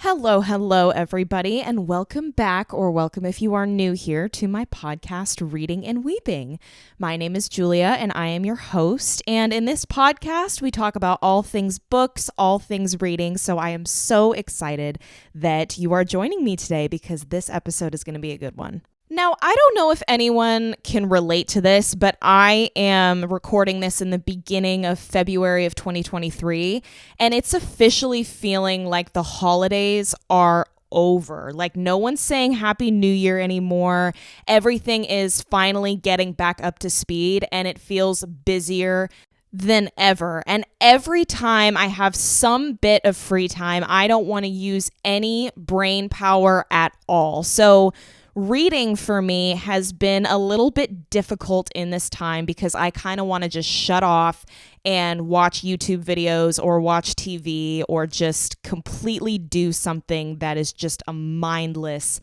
Hello, everybody, and welcome back, or welcome if you are new here, to my podcast, Reading and Weeping. My name is Julia, and I am your host, and in this podcast, we talk about all things books, all things reading, so I am so excited that you are joining me today because this episode is going to be a good one. Now, I don't know if anyone can relate to this, but I am recording this in the beginning of February of 2023, and it's officially feeling like the holidays are over. Like, no one's saying Happy New Year anymore. Everything is finally getting back up to speed, and it feels busier than ever. And every time I have some bit of free time, I don't want to use any brain power at all. So reading for me has been a little bit difficult in this time because I kind of want to just shut off and watch YouTube videos or watch TV or just completely do something that is just a mindless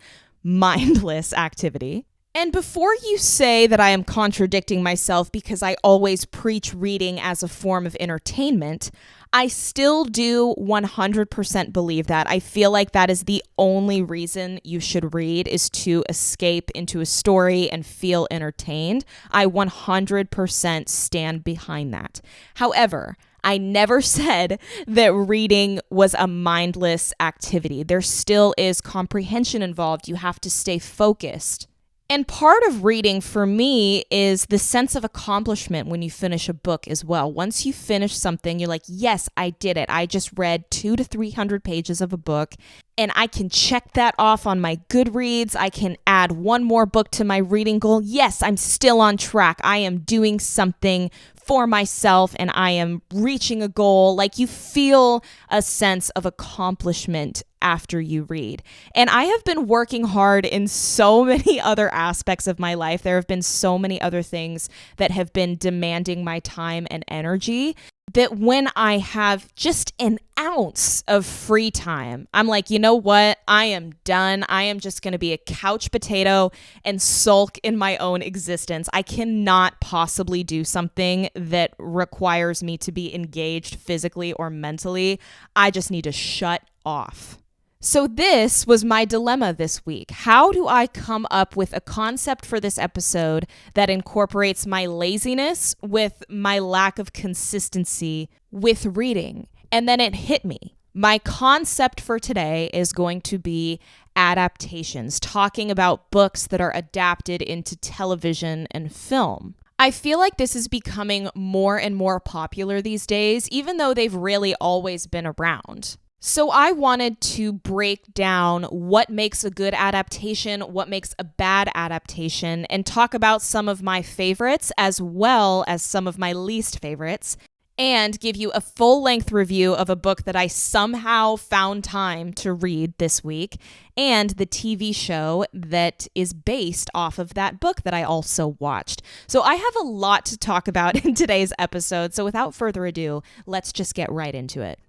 activity. And before you say that I am contradicting myself because I always preach reading as a form of entertainment, I still do 100% believe that. I feel like that is the only reason you should read, is to escape into a story and feel entertained. I 100% stand behind that. However, I never said that reading was a mindless activity. There still is comprehension involved. You have to stay focused. And part of reading for me is the sense of accomplishment when you finish a book as well. Once you finish something, you're like, yes, I did it. I just read 200 to 300 pages of a book, and I can check that off on my Goodreads. I can add one more book to my reading goal. Yes, I'm still on track. I am doing something for myself and I am reaching a goal. Like, you feel a sense of accomplishment after you read. And I have been working hard in so many other aspects of my life. There have been so many other things that have been demanding my time and energy that when I have just an ounce of free time, I'm like, you know what? I am done. I am just going to be a couch potato and sulk in my own existence. I cannot possibly do something that requires me to be engaged physically or mentally. I just need to shut off. So this was my dilemma this week. How do I come up with a concept for this episode that incorporates my laziness with my lack of consistency with reading? And then it hit me. My concept for today is going to be adaptations, talking about books that are adapted into television and film. I feel like this is becoming more and more popular these days, even though they've really always been around. So I wanted to break down what makes a good adaptation, what makes a bad adaptation, and talk about some of my favorites as well as some of my least favorites, and give you a full-length review of a book that I somehow found time to read this week, and the TV show that is based off of that book that I also watched. So I have a lot to talk about in today's episode, so without further ado, let's just get right into it.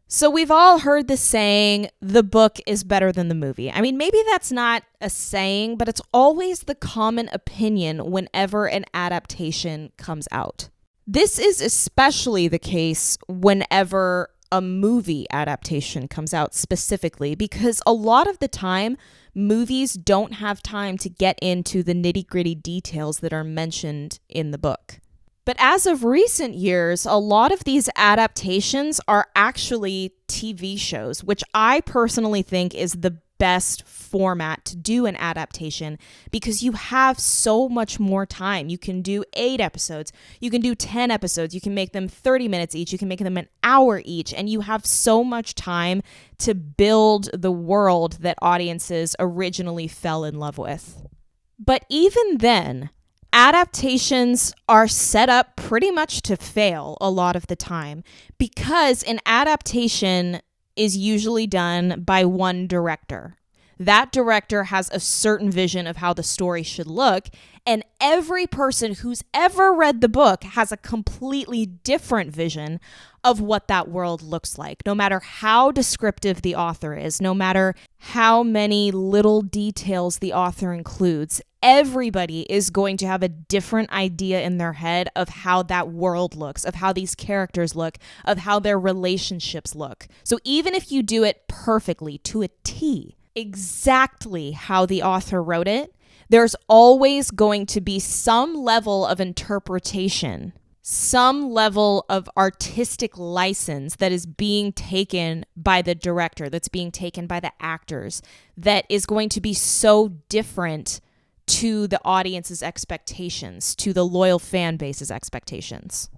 So we've all heard the saying, the book is better than the movie. I mean, maybe that's not a saying, but it's always the common opinion whenever an adaptation comes out. This is especially the case whenever a movie adaptation comes out specifically, because a lot of the time, movies don't have time to get into the nitty-gritty details that are mentioned in the book. But as of recent years, a lot of these adaptations are actually TV shows, which I personally think is the best format to do an adaptation because you have so much more time. You can do 8 episodes, you can do 10 episodes, you can make them 30 minutes each, you can make them an hour each, and you have so much time to build the world that audiences originally fell in love with. But even then, adaptations are set up pretty much to fail a lot of the time because an adaptation is usually done by one director. That director has a certain vision of how the story should look, and every person who's ever read the book has a completely different vision of what that world looks like. No matter how descriptive the author is, no matter how many little details the author includes, everybody is going to have a different idea in their head of how that world looks, of how these characters look, of how their relationships look. So even if you do it perfectly, to a T, exactly how the author wrote it, there's always going to be some level of interpretation, some level of artistic license that is being taken by the director, that's being taken by the actors, that is going to be so different to the audience's expectations, to the loyal fan base's expectations.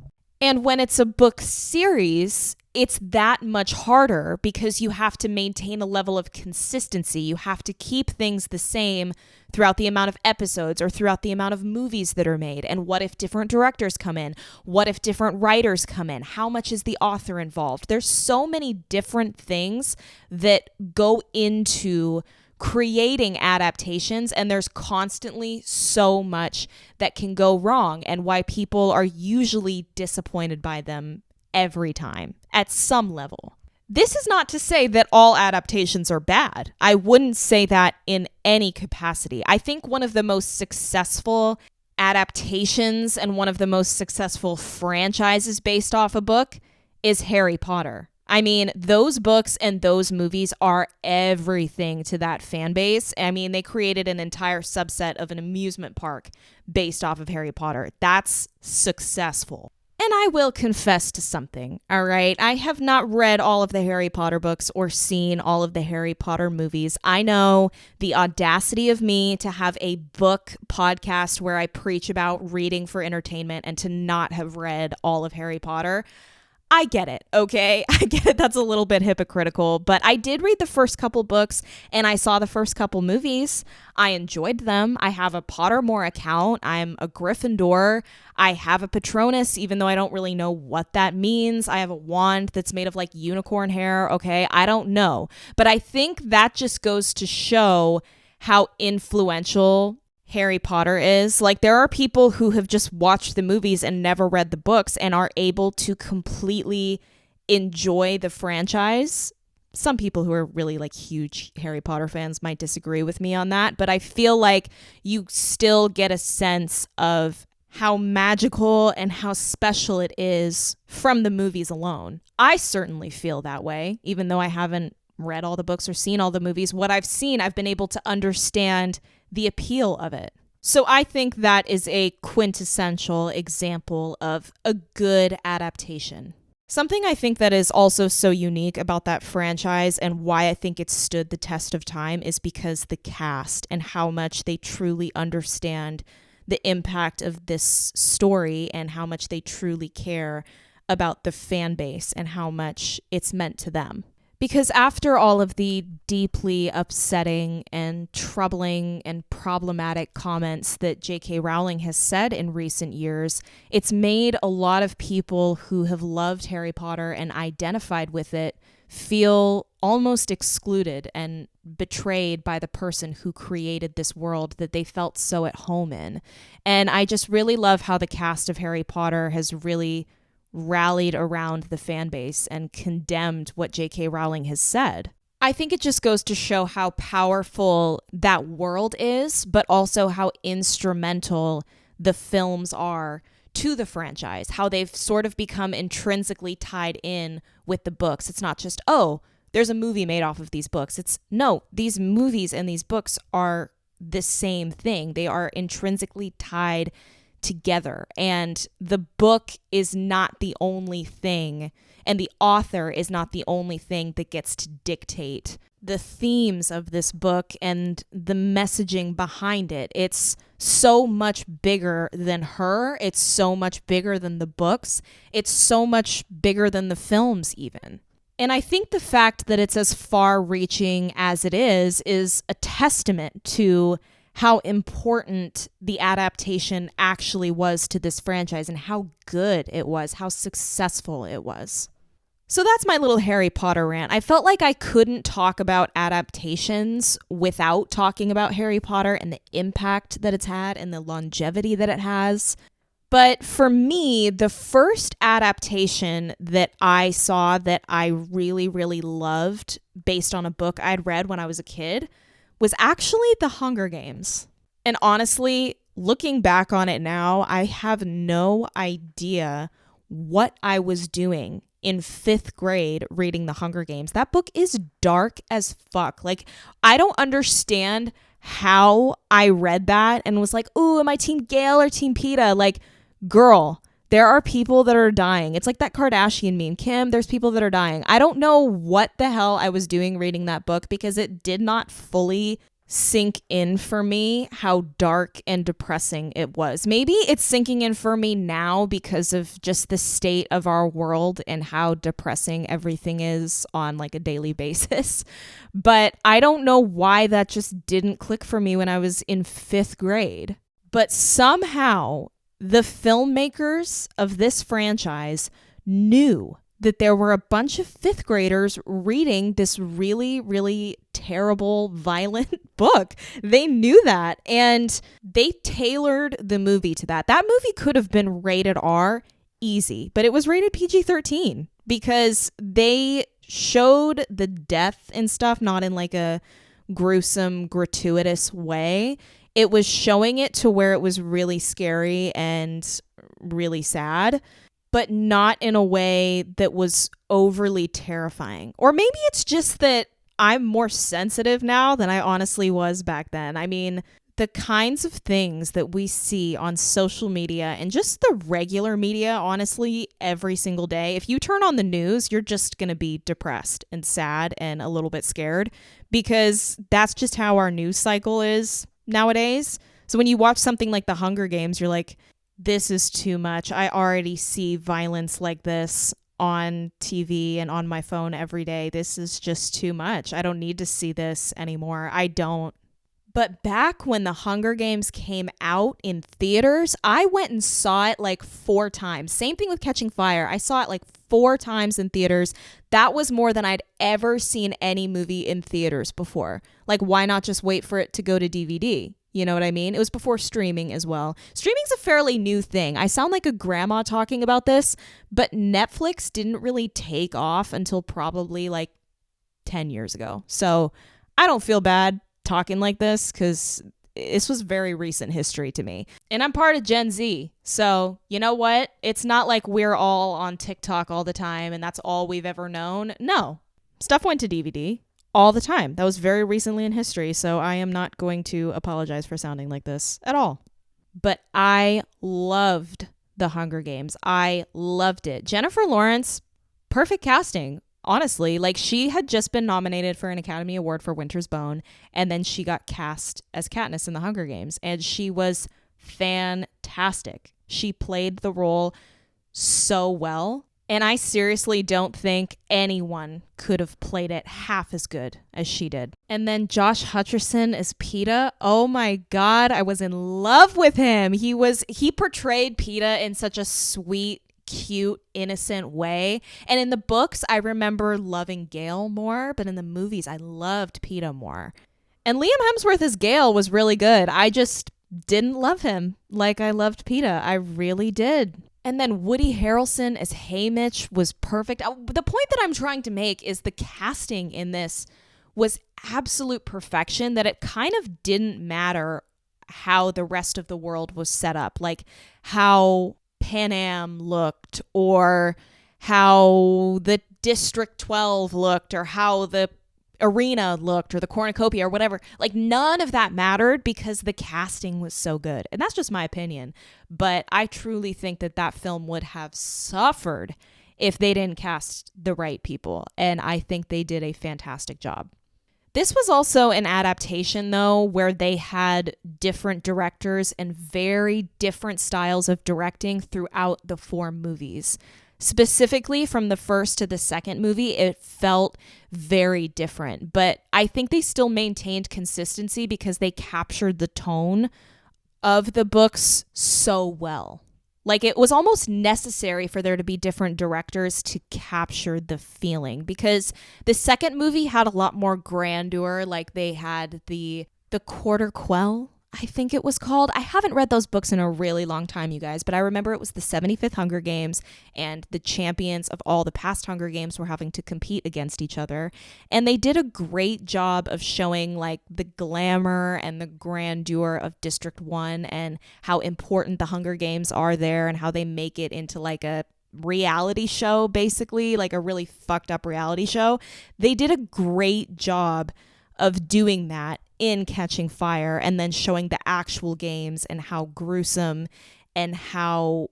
And when it's a book series, it's that much harder because you have to maintain a level of consistency. You have to keep things the same throughout the amount of episodes or throughout the amount of movies that are made. And what if different directors come in? What if different writers come in? How much is the author involved? There's so many different things that go into creating adaptations, and there's constantly so much that can go wrong, and why people are usually disappointed by them every time at some level. This is not to say that all adaptations are bad. I wouldn't say that in any capacity. I think one of the most successful adaptations and one of the most successful franchises based off a book is Harry Potter. I mean, those books and those movies are everything to that fan base. I mean, they created an entire subset of an amusement park based off of Harry Potter. That's successful. And I will confess to something, all right? I have not read all of the Harry Potter books or seen all of the Harry Potter movies. I know the audacity of me to have a book podcast where I preach about reading for entertainment and to not have read all of Harry Potter. I get it, okay? I get it. That's a little bit hypocritical, but I did read the first couple books and I saw the first couple movies. I enjoyed them. I have a Pottermore account. I'm a Gryffindor. I have a Patronus, even though I don't really know what that means. I have a wand that's made of like unicorn hair, okay? I don't know. But I think that just goes to show how influential Harry Potter is. Like, there are people who have just watched the movies and never read the books and are able to completely enjoy the franchise. Some people who are really like huge Harry Potter fans might disagree with me on that, but I feel like you still get a sense of how magical and how special it is from the movies alone. I certainly feel that way, even though I haven't read all the books or seen all the movies. What I've seen, I've been able to understand the appeal of it. So I think that is a quintessential example of a good adaptation. Something I think that is also so unique about that franchise and why I think it stood the test of time is because the cast and how much they truly understand the impact of this story and how much they truly care about the fan base and how much it's meant to them. Because after all of the deeply upsetting and troubling and problematic comments that J.K. Rowling has said in recent years, it's made a lot of people who have loved Harry Potter and identified with it feel almost excluded and betrayed by the person who created this world that they felt so at home in. And I just really love how the cast of Harry Potter has really rallied around the fan base and condemned what J.K. Rowling has said. I think it just goes to show how powerful that world is, but also how instrumental the films are to the franchise, how they've sort of become intrinsically tied in with the books. It's not just, oh, there's a movie made off of these books. It's, no, these movies and these books are the same thing. They are intrinsically tied together, and the book is not the only thing, and the author is not the only thing that gets to dictate the themes of this book and the messaging behind it. It's so much bigger than her. It's so much bigger than the books. It's so much bigger than the films even. And I think the fact that it's as far-reaching as it is a testament to how important the adaptation actually was to this franchise and how good it was, how successful it was. So that's my little Harry Potter rant. I felt like I couldn't talk about adaptations without talking about Harry Potter and the impact that it's had and the longevity that it has. But for me, the first adaptation that I saw that I really, really loved based on a book I'd read when I was a kid was actually The Hunger Games. And honestly, looking back on it now, I have no idea what I was doing in 5th grade reading The Hunger Games. That book is dark as fuck. Like, I don't understand how I read that and was like, ooh, am I Team Gale or Team PETA? Like, girl, there are people that are dying. It's like that Kardashian meme. Kim, there's people that are dying. I don't know what the hell I was doing reading that book because it did not fully sink in for me how dark and depressing it was. Maybe it's sinking in for me now because of just the state of our world and how depressing everything is on like a daily basis. But I don't know why that just didn't click for me when I was in 5th grade. But somehow the filmmakers of this franchise knew that there were a bunch of 5th graders reading this really, really terrible, violent book. They knew that, and they tailored the movie to that. That movie could have been rated R easy, but it was rated PG-13 because they showed the death and stuff not in like a gruesome, gratuitous way. It was showing it to where it was really scary and really sad, but not in a way that was overly terrifying. Or maybe it's just that I'm more sensitive now than I honestly was back then. I mean, the kinds of things that we see on social media and just the regular media, honestly, every single day. If you turn on the news, you're just going to be depressed and sad and a little bit scared because that's just how our news cycle is nowadays. So when you watch something like The Hunger Games, you're like, this is too much. I already see violence like this on TV and on my phone every day. This is just too much. I don't need to see this anymore. I don't. But back when The Hunger Games came out in theaters, I went and saw it like 4 times. Same thing with Catching Fire. I saw it like 4 times in theaters. That was more than I'd ever seen any movie in theaters before. Like, why not just wait for it to go to DVD? You know what I mean? It was before streaming as well. Streaming's a fairly new thing. I sound like a grandma talking about this, but Netflix didn't really take off until probably like 10 years ago. So I don't feel bad talking like this because this was very recent history to me. And I'm part of Gen Z. So you know what? It's not like we're all on TikTok all the time and that's all we've ever known. No. Stuff went to DVD. All the time. That was very recently in history, so I am not going to apologize for sounding like this at all. But I loved The Hunger Games. I loved it. Jennifer Lawrence, perfect casting, honestly. Like, she had just been nominated for an Academy Award for Winter's Bone, and then she got cast as Katniss in The Hunger Games, and she was fantastic. She played the role so well. And I seriously don't think anyone could have played it half as good as she did. And then Josh Hutcherson as PETA. Oh my God, I was in love with him. He portrayed PETA in such a sweet, cute, innocent way. And in the books, I remember loving Gale more, but in the movies, I loved PETA more. And Liam Hemsworth as Gale was really good. I just didn't love him like I loved PETA. I really did. And then Woody Harrelson as Haymitch was perfect. The point that I'm trying to make is the casting in this was absolute perfection, that it kind of didn't matter how the rest of the world was set up, like how Pan Am looked or how the District 12 looked or how the arena looked or the cornucopia or whatever. Like, none of that mattered because the casting was so good. And that's just my opinion. But I truly think that that film would have suffered if they didn't cast the right people. And I think they did a fantastic job. This was also an adaptation, though, where they had different directors and very different styles of directing throughout the 4 movies. Specifically from the first to the second movie, it felt very different. But I think they still maintained consistency because they captured the tone of the books so well. Like, it was almost necessary for there to be different directors to capture the feeling, because the second movie had a lot more grandeur. Like, they had the quarter quell, I think it was called. I haven't read those books in a really long time, you guys, but I remember it was the 75th Hunger Games, and the champions of all the past Hunger Games were having to compete against each other. And they did a great job of showing like the glamour and the grandeur of District 1 and how important the Hunger Games are there and how they make it into like a reality show, basically, like a really fucked up reality show. They did a great job of doing that in Catching Fire, and then showing the actual games and how gruesome and how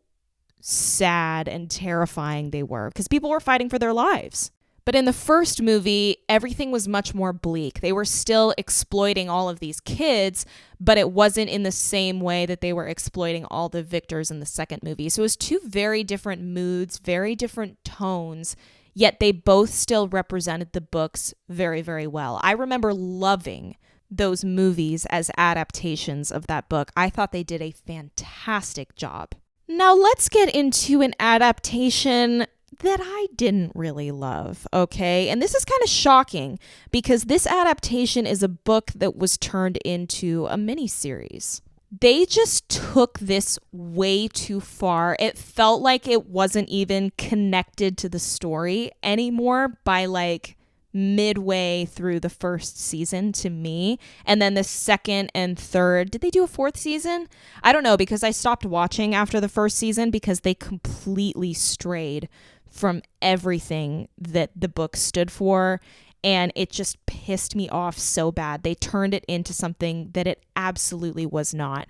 sad and terrifying they were, because people were fighting for their lives. But in the first movie, everything was much more bleak. They were still exploiting all of these kids, but it wasn't in the same way that they were exploiting all the victors in the second movie. So it was two very different moods, very different tones, yet they both still represented the books very, very well. I remember loving those movies as adaptations of that book. I thought they did a fantastic job. Now let's get into an adaptation that I didn't really love, okay? And this is kind of shocking because this adaptation is a book that was turned into a miniseries. They just took this way too far. It felt like it wasn't even connected to the story anymore by like midway through the first season to me. And then the second and third, did they do a fourth season? I don't know, because I stopped watching after the first season because they completely strayed from everything that the book stood for. And it just pissed me off so bad. They turned it into something that it absolutely was not.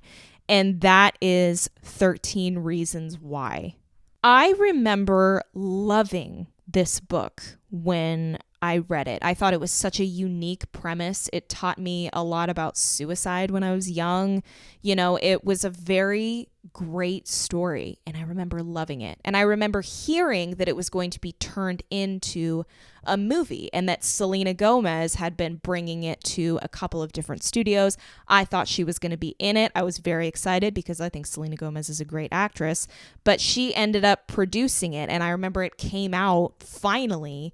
And that is 13 Reasons Why. I remember loving this book when I read it. I thought it was such a unique premise. It taught me a lot about suicide when I was young. You know, it was a very great story, and I remember loving it. And I remember hearing that it was going to be turned into a movie and that Selena Gomez had been bringing it to a couple of different studios. I thought she was going to be in it. I was very excited because I think Selena Gomez is a great actress, but she ended up producing it. And I remember it came out finally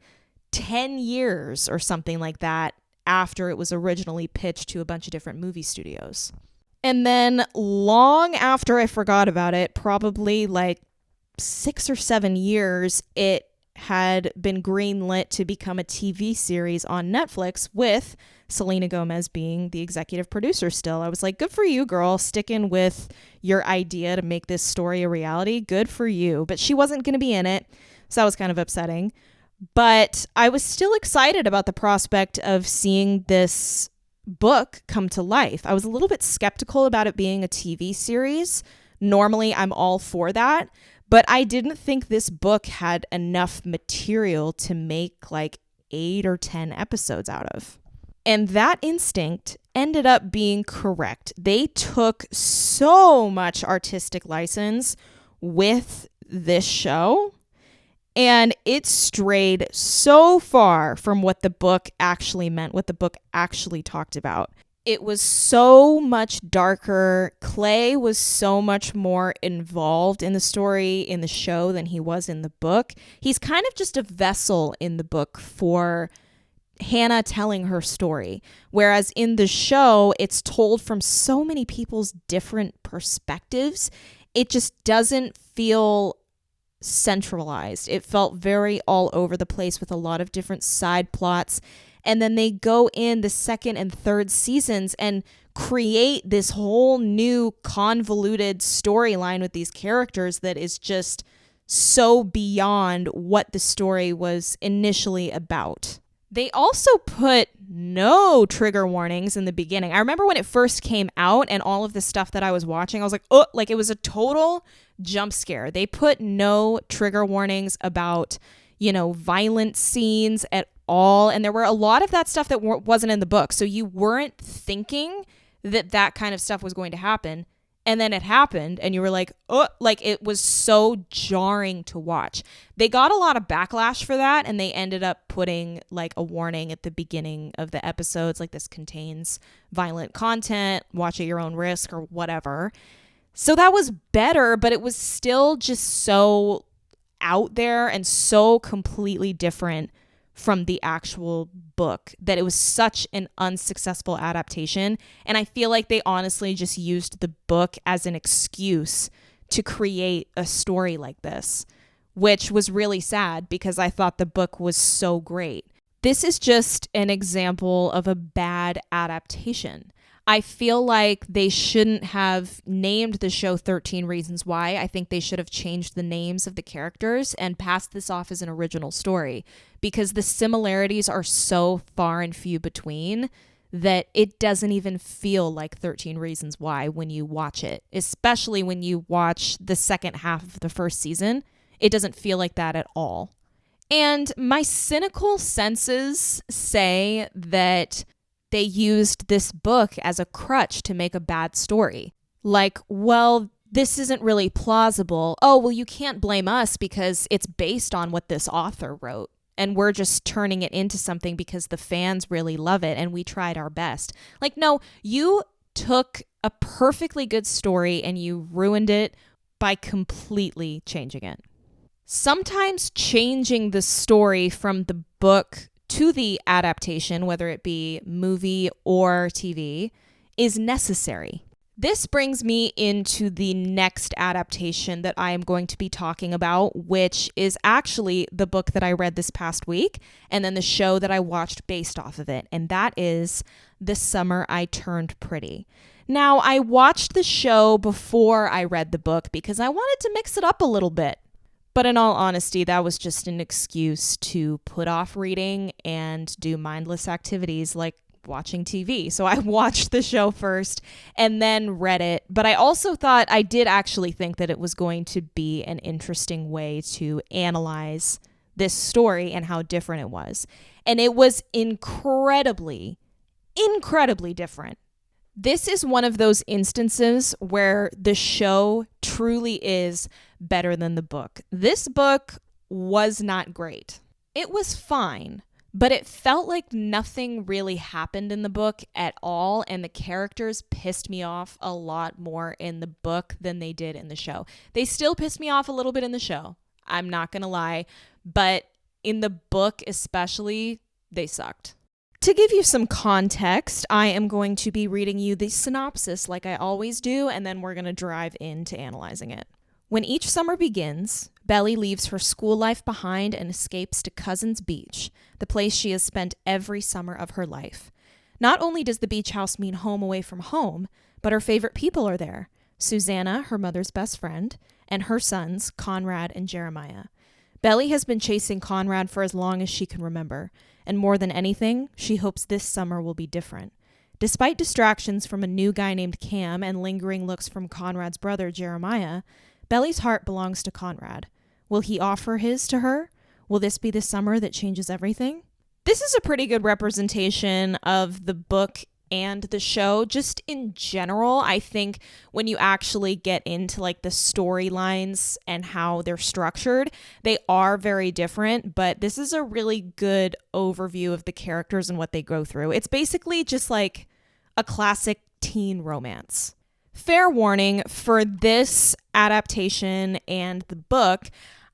10 years or something like that after it was originally pitched to a bunch of different movie studios. And then long after I forgot about it, probably like 6 or 7 years, it had been greenlit to become a TV series on Netflix with Selena Gomez being the executive producer still. I was like, good for you, girl, sticking with your idea to make this story a reality. Good for you. But she wasn't going to be in it, so that was kind of upsetting. But I was still excited about the prospect of seeing this book come to life. I was a little bit skeptical about it being a TV series. Normally, I'm all for that. But I didn't think this book had enough material to make like 8 or 10 episodes out of. And that instinct ended up being correct. They took so much artistic license with this show, and it strayed so far from what the book actually meant, what the book actually talked about. It was so much darker. Clay was so much more involved in the story in the show than he was in the book. He's kind of just a vessel in the book for Hannah telling her story. Whereas in the show, it's told from so many people's different perspectives. It just doesn't feel centralized. It felt very all over the place with a lot of different side plots. And then they go in the second and third seasons and create this whole new convoluted storyline with these characters that is just so beyond what the story was initially about. They also put no trigger warnings in the beginning. I remember when it first came out and all of the stuff that I was watching, I was like, oh, like it was a total jump scare. They put no trigger warnings about, violent scenes at all. And there were a lot of that stuff that wasn't in the book. So you weren't thinking that kind of stuff was going to happen. And then it happened and you were like, oh, like it was so jarring to watch. They got a lot of backlash for that, and they ended up putting like a warning at the beginning of the episodes, like this contains violent content, watch at your own risk or whatever. So that was better, but it was still just so out there and so completely different from the actual book, that it was such an unsuccessful adaptation. And I feel like they honestly just used the book as an excuse to create a story like this, which was really sad because I thought the book was so great. This is just an example of a bad adaptation. I feel like they shouldn't have named the show 13 Reasons Why. I think they should have changed the names of the characters and passed this off as an original story, because the similarities are so far and few between that it doesn't even feel like 13 Reasons Why when you watch it, especially when you watch the second half of the first season. It doesn't feel like that at all. And my cynical senses say that they used this book as a crutch to make a bad story. Like, well, this isn't really plausible. Oh, well, you can't blame us because it's based on what this author wrote, and we're just turning it into something because the fans really love it and we tried our best. Like, no, you took a perfectly good story and you ruined it by completely changing it. Sometimes changing the story from the book to the adaptation, whether it be movie or TV, is necessary. This brings me into the next adaptation that I am going to be talking about, which is actually the book that I read this past week, and then the show that I watched based off of it, and that is The Summer I Turned Pretty. Now, I watched the show before I read the book because I wanted to mix it up a little bit. But in all honesty, that was just an excuse to put off reading and do mindless activities like watching TV. So I watched the show first and then read it. But I also thought, I did actually think that it was going to be an interesting way to analyze this story and how different it was. And it was incredibly different. This is one of those instances where the show truly is better than the book. This book was not great. It was fine, but it felt like nothing really happened in the book at all, and the characters pissed me off a lot more in the book than they did in the show. They still pissed me off a little bit in the show, I'm not gonna lie, but in the book especially, they sucked. To give you some context, I am going to be reading you the synopsis like I always do, and then we're going to drive into analyzing it. When each summer begins, Belly leaves her school life behind and escapes to Cousins Beach, the place she has spent every summer of her life. Not only does the beach house mean home away from home, but her favorite people are there. Susanna, her mother's best friend, and her sons, Conrad and Jeremiah. Belly has been chasing Conrad for as long as she can remember, and more than anything, she hopes this summer will be different. Despite distractions from a new guy named Cam and lingering looks from Conrad's brother, Jeremiah, Belly's heart belongs to Conrad. Will he offer his to her? Will this be the summer that changes everything? This is a pretty good representation of the book and the show. Just in general, I think when you actually get into like the storylines and how they're structured, they are very different, but this is a really good overview of the characters and what they go through. It's basically just like a classic teen romance. Fair warning, for this adaptation and the book,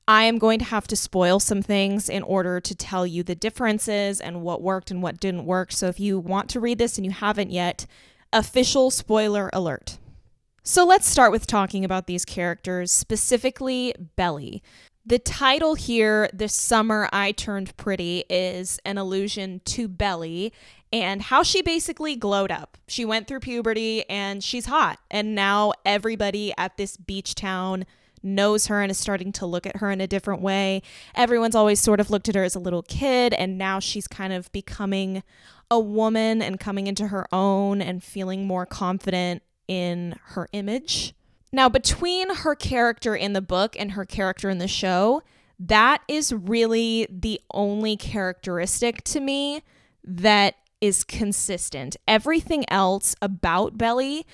I am going to have to spoil some things in order to tell you the differences and what worked and what didn't work. So if you want to read this and you haven't yet, official spoiler alert. So let's start with talking about these characters, specifically Belly. The title here, This Summer I Turned Pretty, is an allusion to Belly and how she basically glowed up. She went through puberty and she's hot. And now everybody at this beach town knows her and is starting to look at her in a different way. Everyone's always sort of looked at her as a little kid, and now she's kind of becoming a woman and coming into her own and feeling more confident in her image. Now, between her character in the book and her character in the show, that is really the only characteristic to me that is consistent. Everything else about Belly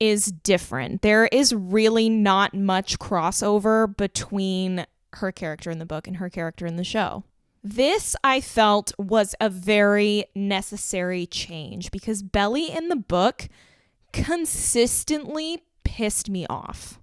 is different. There is really not much crossover between her character in the book and her character in the show. This, I felt, was a very necessary change because Belly in the book consistently pissed me off.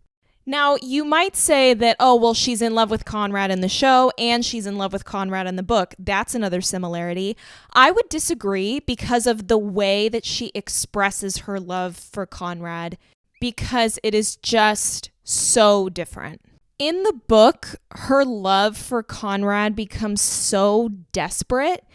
Now, you might say that, oh, well, she's in love with Conrad in the show and she's in love with Conrad in the book. That's another similarity. I would disagree because of the way that she expresses her love for Conrad, because it is just so different. In the book, her love for Conrad becomes so desperate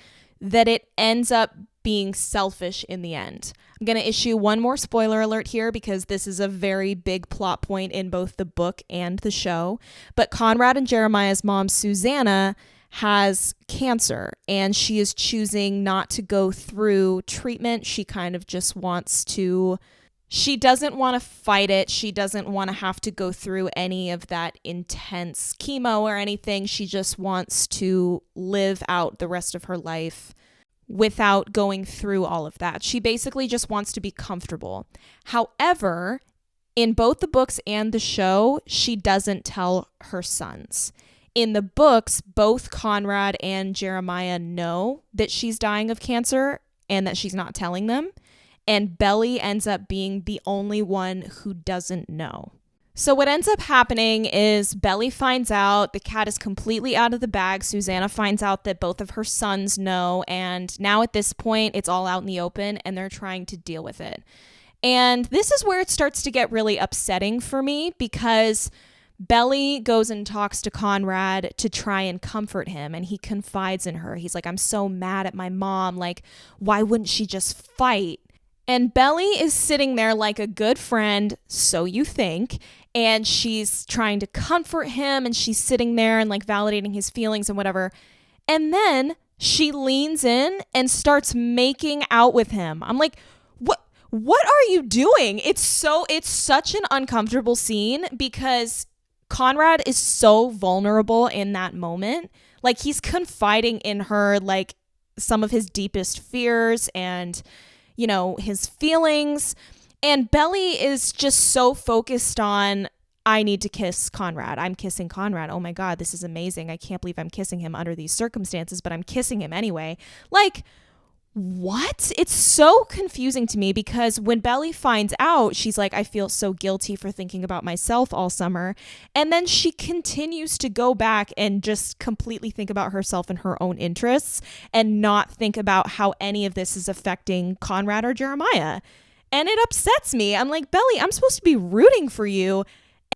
that it ends up being selfish in the end. I'm going to issue one more spoiler alert here because this is a very big plot point in both the book and the show. But Conrad and Jeremiah's mom, Susanna, has cancer and she is choosing not to go through treatment. She kind of just wants to... She doesn't want to fight it. She doesn't want to have to go through any of that intense chemo or anything. She just wants to live out the rest of her life without going through all of that. She basically just wants to be comfortable. However, in both the books and the show, she doesn't tell her sons. In the books, both Conrad and Jeremiah know that she's dying of cancer and that she's not telling them. And Belly ends up being the only one who doesn't know. So what ends up happening is Belly finds out the cat is completely out of the bag. Susanna finds out that both of her sons know. And now at this point, it's all out in the open and they're trying to deal with it. And this is where it starts to get really upsetting for me because Belly goes and talks to Conrad to try and comfort him. And he confides in her. He's like, I'm so mad at my mom. Like, why wouldn't she just fight? And Belly is sitting there like a good friend, so you think, and she's trying to comfort him and she's sitting there and like validating his feelings and whatever. And then she leans in and starts making out with him. I'm like, what are you doing? It's such an uncomfortable scene because Conrad is so vulnerable in that moment. Like he's confiding in her like some of his deepest fears and his feelings. And Belly is just so focused on, I need to kiss Conrad. I'm kissing Conrad. Oh my God, this is amazing. I can't believe I'm kissing him under these circumstances, but I'm kissing him anyway. Like, what? It's so confusing to me because when Belly finds out, she's like, I feel so guilty for thinking about myself all summer. And then she continues to go back and just completely think about herself and her own interests and not think about how any of this is affecting Conrad or Jeremiah. And it upsets me. I'm like, Belly, I'm supposed to be rooting for you.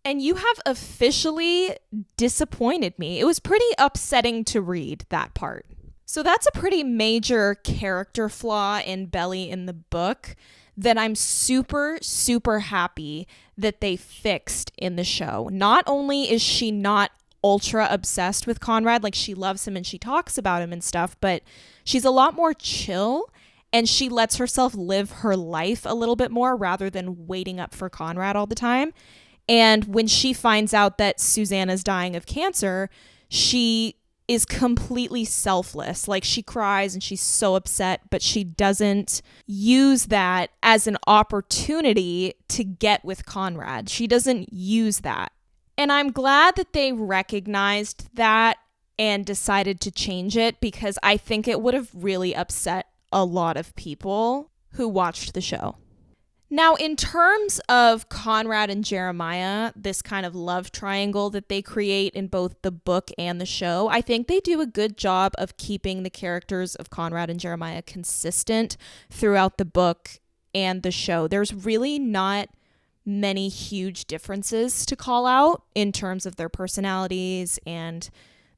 And you have officially disappointed me. It was pretty upsetting to read that part. So that's a pretty major character flaw in Belly in the book that I'm super, super happy that they fixed in the show. Not only is she not ultra obsessed with Conrad, like she loves him and she talks about him and stuff, but she's a lot more chill and she lets herself live her life a little bit more rather than waiting up for Conrad all the time. And when she finds out that Susanna's dying of cancer, she is completely selfless. Like she cries and she's so upset, but she doesn't use that as an opportunity to get with Conrad. She doesn't use that. And I'm glad that they recognized that and decided to change it because I think it would have really upset a lot of people who watched the show. Now, in terms of Conrad and Jeremiah, this kind of love triangle that they create in both the book and the show, I think they do a good job of keeping the characters of Conrad and Jeremiah consistent throughout the book and the show. There's really not many huge differences to call out in terms of their personalities and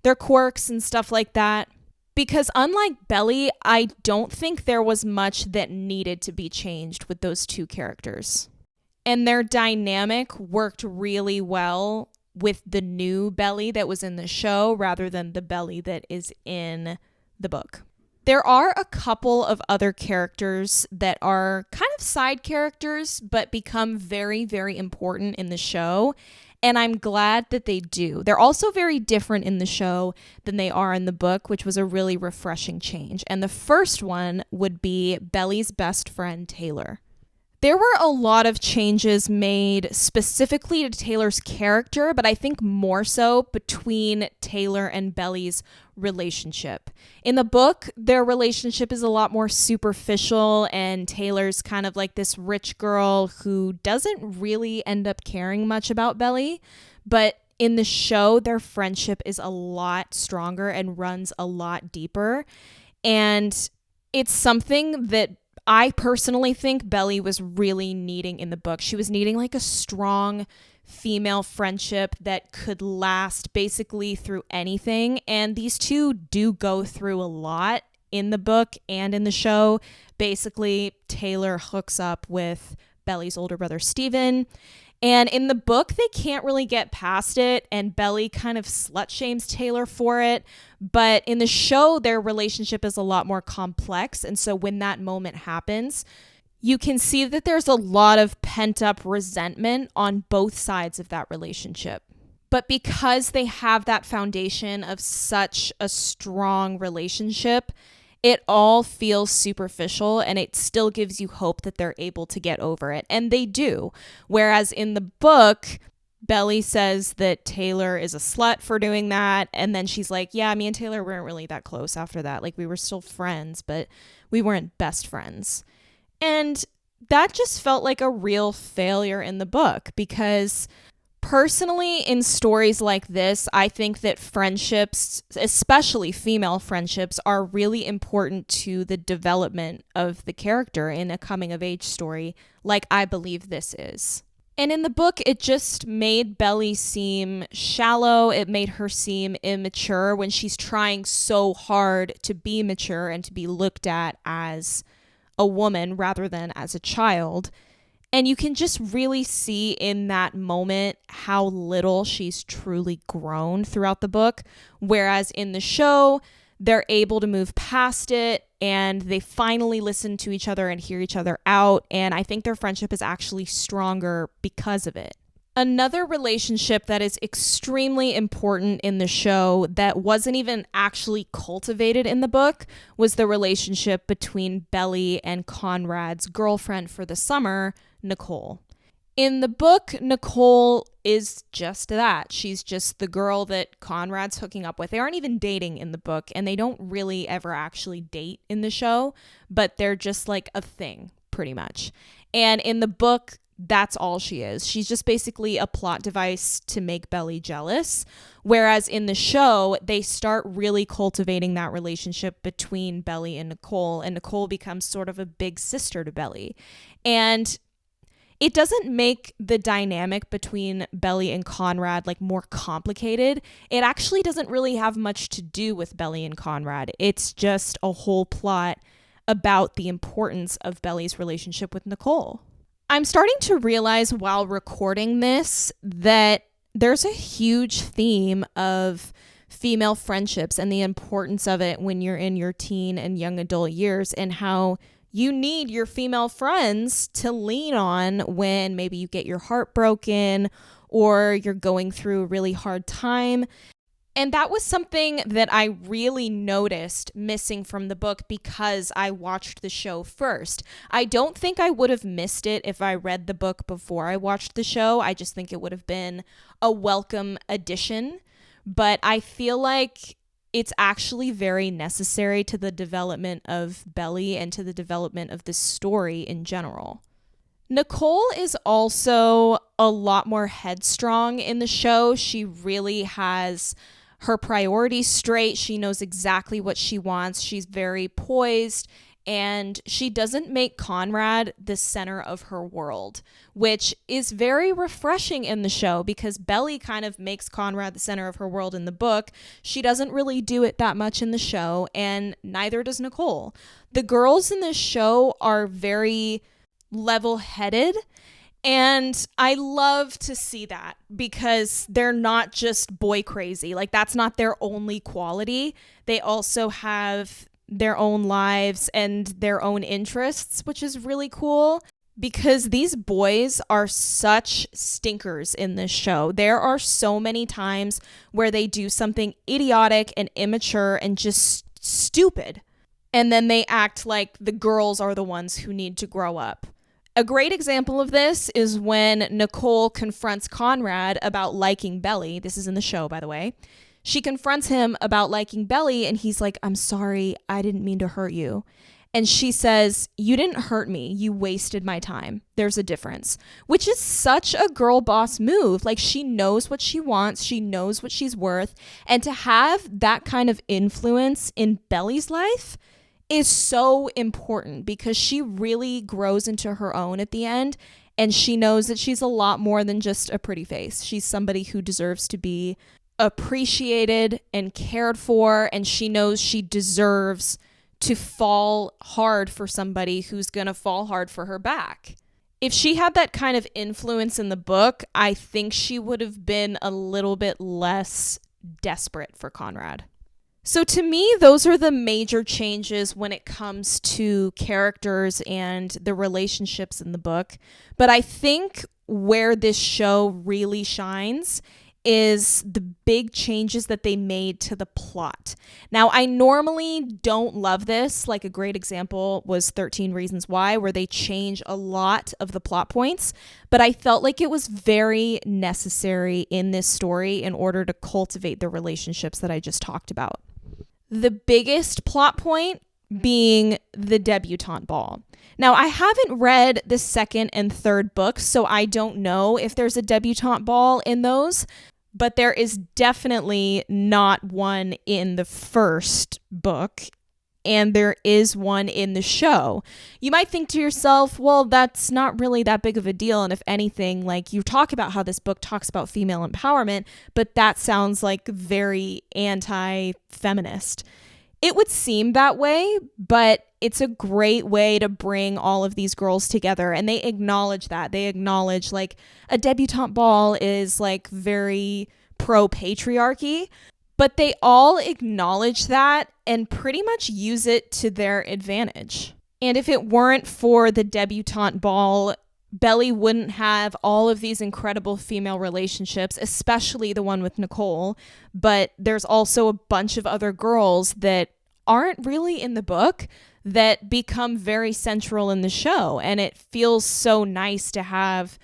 their quirks and stuff like that. Because unlike Belly, I don't think there was much that needed to be changed with those two characters. And their dynamic worked really well with the new Belly that was in the show rather than the Belly that is in the book. There are a couple of other characters that are kind of side characters but become very, very important in the show. And I'm glad that they do. They're also very different in the show than they are in the book, which was a really refreshing change. And the first one would be Belly's best friend, Taylor. There were a lot of changes made specifically to Taylor's character, but I think more so between Taylor and Belly's relationship. In the book, their relationship is a lot more superficial, and Taylor's kind of like this rich girl who doesn't really end up caring much about Belly. But in the show, their friendship is a lot stronger and runs a lot deeper. And it's something that I personally think Belly was really needing in the book. She was needing like a strong female friendship that could last basically through anything. And these two do go through a lot in the book and in the show. Basically, Taylor hooks up with Belly's older brother, Steven. And in the book, they can't really get past it, and Belly kind of slut shames Taylor for it. But in the show, their relationship is a lot more complex. And so when that moment happens, you can see that there's a lot of pent up resentment on both sides of that relationship. But because they have that foundation of such a strong relationship, it all feels superficial, and it still gives you hope that they're able to get over it. And they do. Whereas in the book, Belly says that Taylor is a slut for doing that. And then she's like, yeah, me and Taylor weren't really that close after that. Like, we were still friends, but we weren't best friends. And that just felt like a real failure in the book, because personally, in stories like this, I think that friendships, especially female friendships, are really important to the development of the character in a coming-of-age story, like I believe this is. And in the book, it just made Belly seem shallow. It made her seem immature when she's trying so hard to be mature and to be looked at as a woman rather than as a child. And you can just really see in that moment how little she's truly grown throughout the book. Whereas in the show, they're able to move past it and they finally listen to each other and hear each other out. And I think their friendship is actually stronger because of it. Another relationship that is extremely important in the show that wasn't even actually cultivated in the book was the relationship between Belly and Conrad's girlfriend for the summer, Nicole. In the book, Nicole is just that. She's just the girl that Conrad's hooking up with. They aren't even dating in the book, and they don't really ever actually date in the show, but they're just like a thing, pretty much. And in the book, that's all she is. She's just basically a plot device to make Belly jealous. Whereas in the show, they start really cultivating that relationship between Belly and Nicole becomes sort of a big sister to Belly. And it doesn't make the dynamic between Belly and Conrad like more complicated. It actually doesn't really have much to do with Belly and Conrad. It's just a whole plot about the importance of Belly's relationship with Nicole. I'm starting to realize while recording this that there's a huge theme of female friendships and the importance of it when you're in your teen and young adult years, and how you need your female friends to lean on when maybe you get your heart broken or you're going through a really hard time. And that was something that I really noticed missing from the book because I watched the show first. I don't think I would have missed it if I read the book before I watched the show. I just think it would have been a welcome addition. But I feel like it's actually very necessary to the development of Belly and to the development of the story in general. Nicole is also a lot more headstrong in the show. She really has her priorities straight. She knows exactly what she wants. She's very poised, and she doesn't make Conrad the center of her world, which is very refreshing in the show because Belly kind of makes Conrad the center of her world in the book. She doesn't really do it that much in the show, and neither does Nicole. The girls in this show are very level-headed, and I love to see that because they're not just boy crazy. Like, that's not their only quality. They also have their own lives and their own interests, which is really cool because these boys are such stinkers in this show. There are so many times where they do something idiotic and immature and just stupid. And then they act like the girls are the ones who need to grow up. A great example of this is when Nicole confronts Conrad about liking Belly. This is in the show, by the way. She confronts him about liking Belly, and he's like, I'm sorry, I didn't mean to hurt you. And she says, you didn't hurt me. You wasted my time. There's a difference, which is such a girl boss move. Like, she knows what she wants. She knows what she's worth. And to have that kind of influence in Belly's life is so important because she really grows into her own at the end. And she knows that she's a lot more than just a pretty face. She's somebody who deserves to be appreciated and cared for. And she knows she deserves to fall hard for somebody who's going to fall hard for her back. If she had that kind of influence in the book, I think she would have been a little bit less desperate for Conrad. So to me, those are the major changes when it comes to characters and the relationships in the book. But I think where this show really shines is the big changes that they made to the plot. Now, I normally don't love this. Like, a great example was 13 Reasons Why, where they change a lot of the plot points, but I felt like it was very necessary in this story in order to cultivate the relationships that I just talked about. The biggest plot point being the debutante ball. Now, I haven't read the second and third books, so I don't know if there's a debutante ball in those, but there is definitely not one in the first book, and there is one in the show. You might think to yourself, well, that's not really that big of a deal, and if anything, like, you talk about how this book talks about female empowerment, but that sounds like very anti-feminist. It would seem that way, but it's a great way to bring all of these girls together. And they acknowledge that. They acknowledge, like, a debutante ball is, like, very pro-patriarchy, but they all acknowledge that and pretty much use it to their advantage. And if it weren't for the debutante ball, Belly wouldn't have all of these incredible female relationships, especially the one with Nicole. But there's also a bunch of other girls that aren't really in the book that become very central in the show. And it feels so nice to have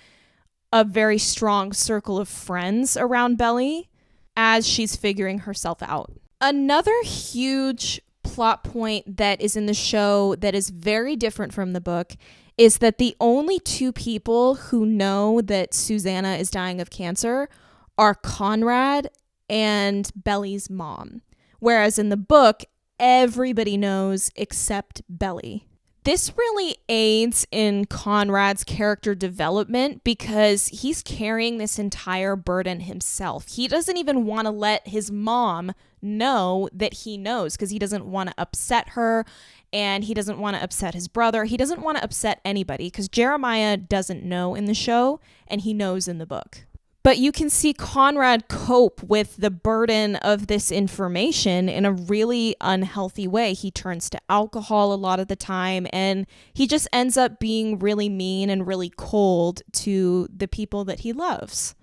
a very strong circle of friends around Belly as she's figuring herself out. Another huge plot point that is in the show that is very different from the book is that the only two people who know that Susanna is dying of cancer are Conrad and Belly's mom. Whereas in the book, everybody knows except Belly. This really aids in Conrad's character development because he's carrying this entire burden himself. He doesn't even want to let his mom know that he knows because he doesn't want to upset her. And he doesn't want to upset his brother. He doesn't want to upset anybody because Jeremiah doesn't know in the show and he knows in the book. But you can see Conrad cope with the burden of this information in a really unhealthy way. He turns to alcohol a lot of the time and he just ends up being really mean and really cold to the people that he loves.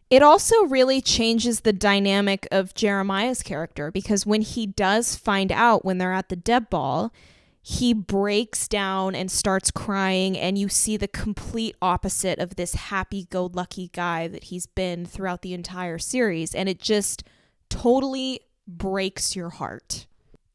It also really changes the dynamic of Jeremiah's character because when he does find out when they're at the Deb ball, he breaks down and starts crying, and you see the complete opposite of this happy-go-lucky guy that he's been throughout the entire series, and it just totally breaks your heart.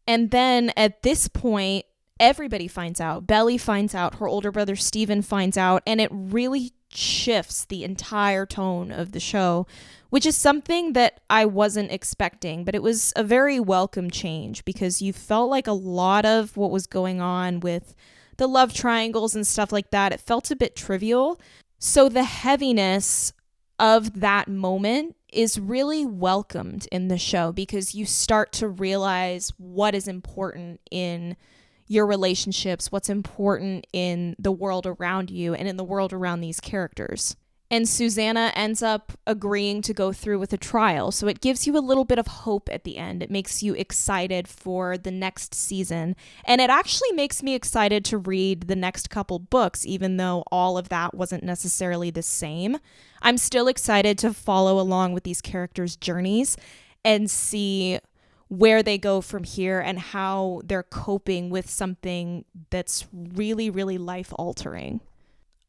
And then at this point, everybody finds out. Belly finds out, her older brother Steven finds out, and it really shifts the entire tone of the show, which is something that I wasn't expecting, but it was a very welcome change because you felt like a lot of what was going on with the love triangles and stuff like that, it felt a bit trivial. So the heaviness of that moment is really welcomed in the show because you start to realize what is important in your relationships, what's important in the world around you and in the world around these characters. And Susanna ends up agreeing to go through with a trial. So it gives you a little bit of hope at the end. It makes you excited for the next season. And it actually makes me excited to read the next couple books, even though all of that wasn't necessarily the same. I'm still excited to follow along with these characters' journeys and see where they go from here and how they're coping with something that's really, really life-altering.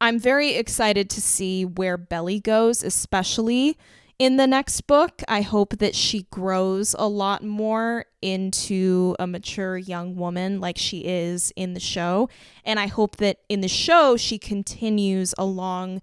I'm very excited to see where Belly goes, especially in the next book. I hope that she grows a lot more into a mature young woman like she is in the show. And I hope that in the show, she continues along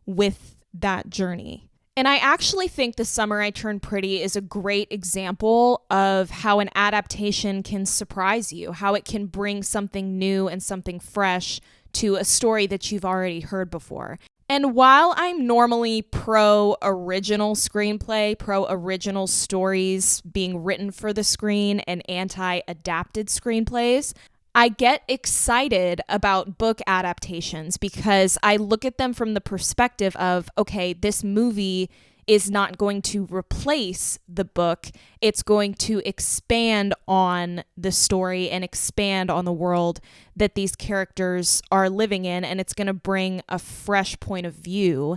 with that journey. And I actually think The Summer I Turned Pretty is a great example of how an adaptation can surprise you, how it can bring something new and something fresh to a story that you've already heard before. And while I'm normally pro original screenplay, pro original stories being written for the screen, and anti adapted screenplays, I get excited about book adaptations because I look at them from the perspective of, okay, this movie is not going to replace the book. It's going to expand on the story and expand on the world that these characters are living in. And it's going to bring a fresh point of view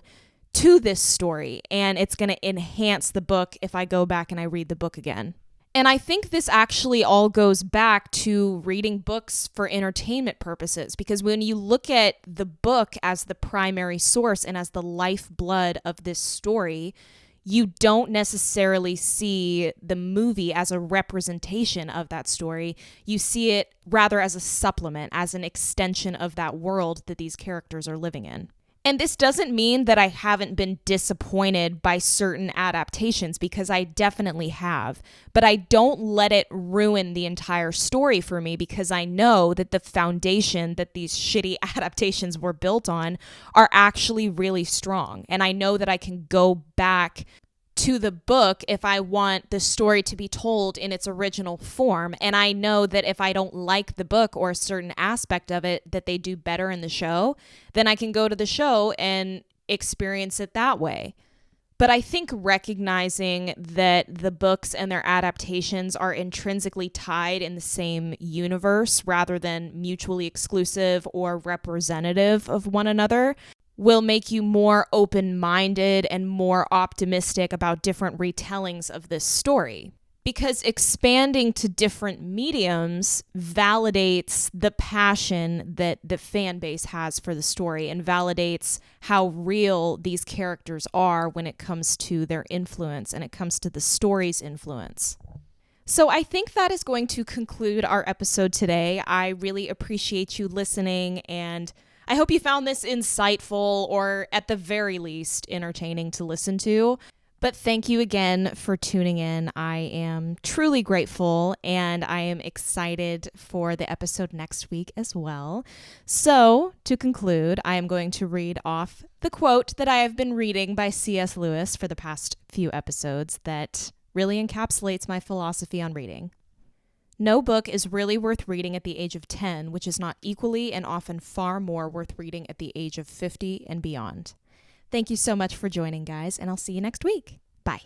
to this story. And it's going to enhance the book if I go back and I read the book again. And I think this actually all goes back to reading books for entertainment purposes, because when you look at the book as the primary source and as the lifeblood of this story, you don't necessarily see the movie as a representation of that story. You see it rather as a supplement, as an extension of that world that these characters are living in. And this doesn't mean that I haven't been disappointed by certain adaptations, because I definitely have. But I don't let it ruin the entire story for me, because I know that the foundation that these shitty adaptations were built on are actually really strong. And I know that I can go back to the book if I want the story to be told in its original form. And I know that if I don't like the book or a certain aspect of it that they do better in the show, then I can go to the show and experience it that way. But I think recognizing that the books and their adaptations are intrinsically tied in the same universe rather than mutually exclusive or representative of one another will make you more open-minded and more optimistic about different retellings of this story. Because expanding to different mediums validates the passion that the fan base has for the story and validates how real these characters are when it comes to their influence and it comes to the story's influence. So I think that is going to conclude our episode today. I really appreciate you listening, and I hope you found this insightful or at the very least entertaining to listen to. But thank you again for tuning in. I am truly grateful, and I am excited for the episode next week as well. So to conclude, I am going to read off the quote that I have been reading by C.S. Lewis for the past few episodes that really encapsulates my philosophy on reading. No book is really worth reading at the age of 10, which is not equally and often far more worth reading at the age of 50 and beyond. Thank you so much for joining, guys, and I'll see you next week. Bye.